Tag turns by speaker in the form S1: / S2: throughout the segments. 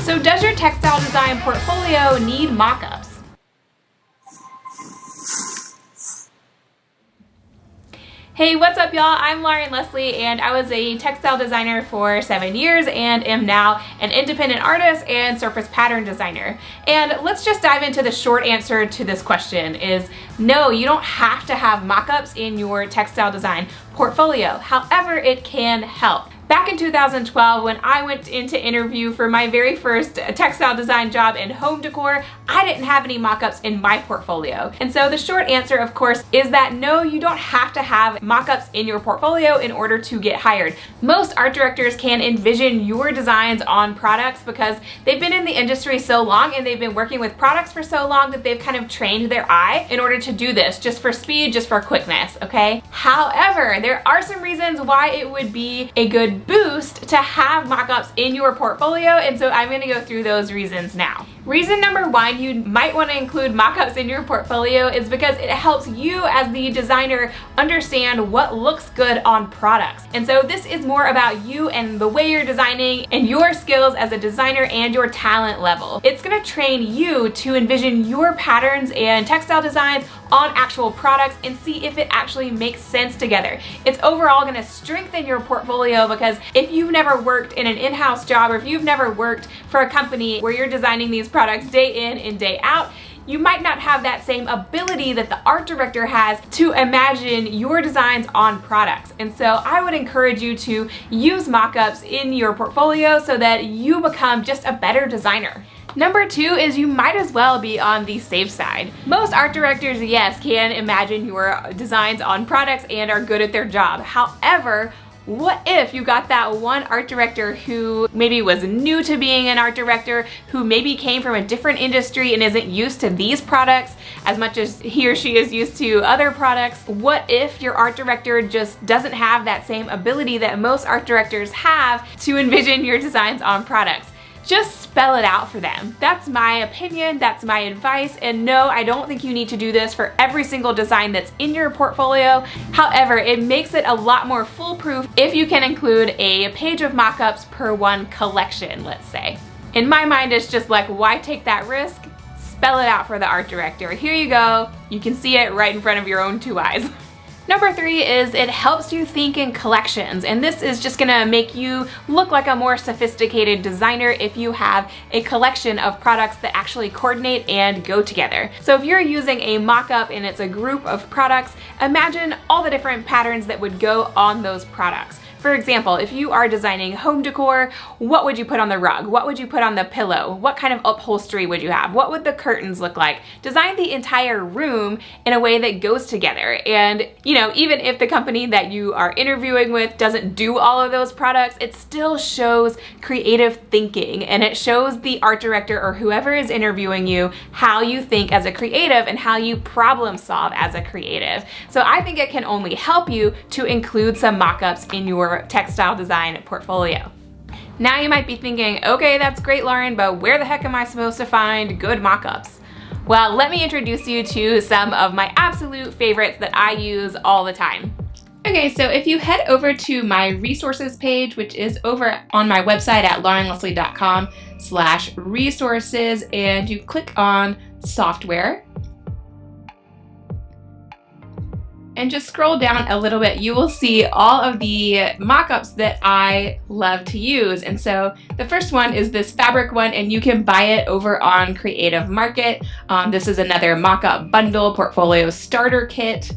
S1: So does your textile design portfolio need mock-ups? Hey, what's up y'all? I'm Lauren Leslie and I was a textile designer for 7 years and am now an independent artist and surface pattern designer. And let's just dive into the short answer to this question is no, you don't have to have mock-ups in your textile design portfolio. However, it can help. Back in 2012, when I went into interview for my very first textile design job in home decor, I didn't have any mock-ups in my portfolio. And so the short answer, of course, is that no, you don't have to have mock-ups in your portfolio in order to get hired. Most art directors can envision your designs on products because they've been in the industry so long and they've been working with products for so long that they've kind of trained their eye in order to do this, just for speed, just for quickness, okay? However, there are some reasons why it would be a good boost to have mock-ups in your portfolio, and so I'm going to go through those reasons now. Reason number one, you might want to include mock-ups in your portfolio is because it helps you as the designer understand what looks good on products. And so this is more about you and the way you're designing and your skills as a designer and your talent level. It's going to train you to envision your patterns and textile designs on actual products and see if it actually makes sense together. It's overall going to strengthen your portfolio because if you've never worked in an in-house job or if you've never worked for a company where you're designing these products day in and day out, you might not have that same ability that the art director has to imagine your designs on products. And so I would encourage you to use mock-ups in your portfolio so that you become just a better designer. Number two is you might as well be on the safe side. Most art directors, yes, can imagine your designs on products and are good at their job. However, what if you got that one art director who maybe was new to being an art director, who maybe came from a different industry and isn't used to these products as much as he or she is used to other products? What if your art director just doesn't have that same ability that most art directors have to envision your designs on products? Just spell it out for them. That's my opinion, that's my advice, and no, I don't think you need to do this for every single design that's in your portfolio. However, it makes it a lot more foolproof if you can include a page of mock-ups per one collection, let's say. In my mind, it's just like, why take that risk? Spell it out for the art director. Here you go. You can see it right in front of your own two eyes. Number three is it helps you think in collections, and this is just gonna make you look like a more sophisticated designer if you have a collection of products that actually coordinate and go together. So if you're using a mock-up and it's a group of products, imagine all the different patterns that would go on those products. For example, if you are designing home decor, what would you put on the rug? What would you put on the pillow? What kind of upholstery would you have? What would the curtains look like? Design the entire room in a way that goes together. And, you know, even if the company that you are interviewing with doesn't do all of those products, it still shows creative thinking and it shows the art director or whoever is interviewing you how you think as a creative and how you problem solve as a creative. So I think it can only help you to include some mock-ups in your textile design portfolio. Now you might be thinking, okay, that's great, Lauren, but where the heck am I supposed to find good mock-ups? Well, let me introduce you to some of my absolute favorites that I use all the time. Okay, so if you head over to my resources page, which is over on my website at laurenleslie.com/resources, and you click on software, and just scroll down a little bit, you will see all of the mock-ups that I love to use. And so the first one is this fabric one, and you can buy it over on Creative Market. This is another mock-up bundle portfolio starter kit.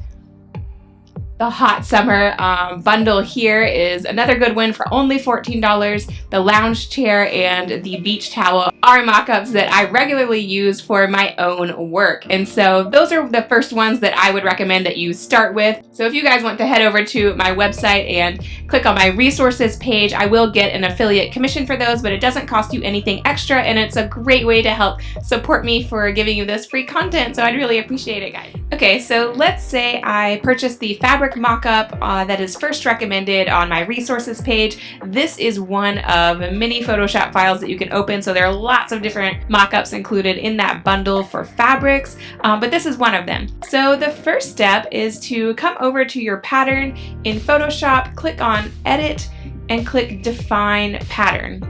S1: The hot summer bundle here is another good one for only $14. The lounge chair and the beach towel are mock-ups that I regularly use for my own work. And so those are the first ones that I would recommend that you start with. So if you guys want to head over to my website and click on my resources page, I will get an affiliate commission for those, but it doesn't cost you anything extra, and it's a great way to help support me for giving you this free content. So I'd really appreciate it, guys. Okay, so let's say I purchased the fabric mock-up that is first recommended on my resources page. This is one of many Photoshop files that you can open, so there are lots of different mock-ups included in that bundle for fabrics, but this is one of them. So the first step is to come over to your pattern in Photoshop, click on Edit, and click Define Pattern.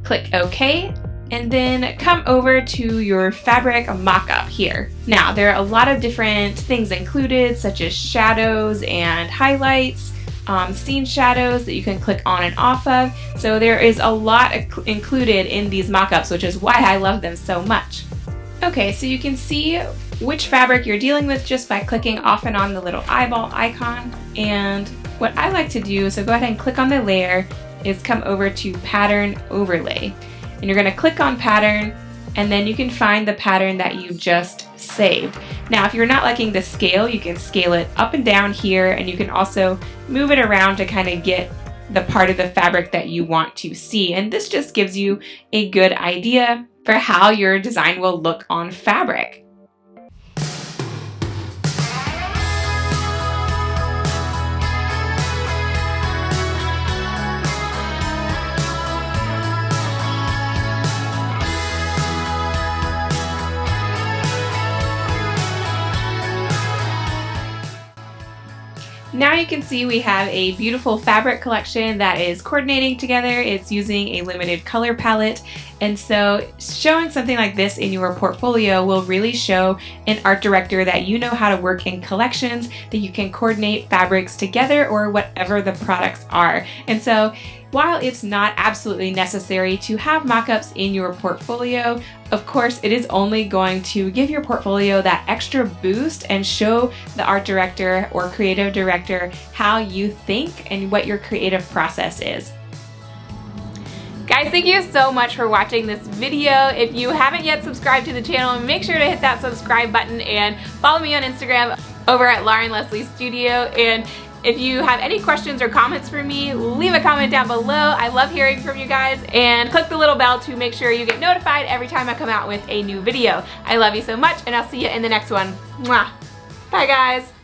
S1: Click OK, and then come over to your fabric mock-up here. Now, there are a lot of different things included, such as shadows and highlights, scene shadows that you can click on and off of. So there is a lot included in these mock-ups, which is why I love them so much. Okay, so you can see which fabric you're dealing with just by clicking off and on the little eyeball icon. And what I like to do, so go ahead and click on the layer, is come over to Pattern Overlay. And you're going to click on Pattern, and then you can find the pattern that you just saved. Now, if you're not liking the scale, you can scale it up and down here, and you can also move it around to kind of get the part of the fabric that you want to see. And this just gives you a good idea for how your design will look on fabric. Now you can see we have a beautiful fabric collection that is coordinating together. It's using a limited color palette, and so showing something like this in your portfolio will really show an art director that you know how to work in collections, that you can coordinate fabrics together or whatever the products are. And so while it's not absolutely necessary to have mock-ups in your portfolio, of course it is only going to give your portfolio that extra boost and show the art director or creative director how you think and what your creative process is. Guys, thank you so much for watching this video. If you haven't yet subscribed to the channel, make sure to hit that subscribe button and follow me on Instagram over at Lauren Leslie Studio. And if you have any questions or comments for me, leave a comment down below. I love hearing from you guys, and click the little bell to make sure you get notified every time I come out with a new video. I love you so much, and I'll see you in the next one. Mwah. Bye guys.